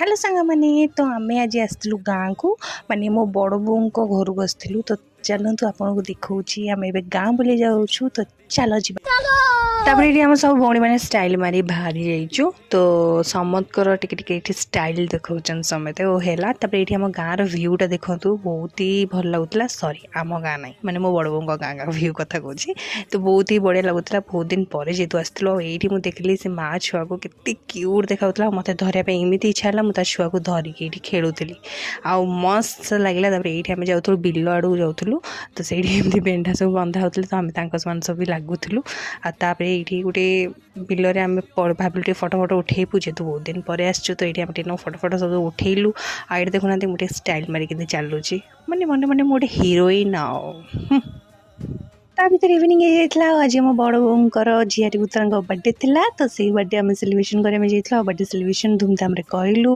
hello सांग मैंने तो आम आज आसलु गाँ को माने मो बड़ बो घर को आसलु तो चलतु आपन को देखा आम ए गाँ बुले जाऊँ तो चलो जी तापर ये आम सब भौणी मैंने स्टाइल मारी बाहरी जाइचु तो समतकर टिके स्टाइल देखा समते ओ है तापर ये आम गाँव भ्यूटा देखु बहुत ही भल लगुला सॉरी आम गाँ ना माने मो बड़ बों गाँ का भ्यू कथा कहूँ तो बहुत ही बढ़िया लगुला बहुत दिन पर जेहतु आसलु ये मुझे देखली से माँ छुआ को केते क्यूट देखा मत धरने एमती इच्छा है मुझे छुआ को धरिकी ये खेलुली आउ मस्त लगे ये आम जाऊँ बिल आड़ू जाऊँ तो सही बेंढा सब बंधा होते तो आम सब भी लगुलु आपर ये गोटे बिलरे आम भाविलु फटो फटो उठेबू जेहतु बहुत दिन पर आसचु तो ये फटो फटो सब उठेलु आए देखुना गोटे स्टाइल मारिक चलुची माने मन मन गोटे हिरोइन आओ ता भर इवनिंग हो आज मो बड़ बोर झीआरी पुतर बर्थडे था तो सही बर्थडे आम सेलिब्रेशन करने बर्थडे सेलिब्रेशन धूमधाम करूँ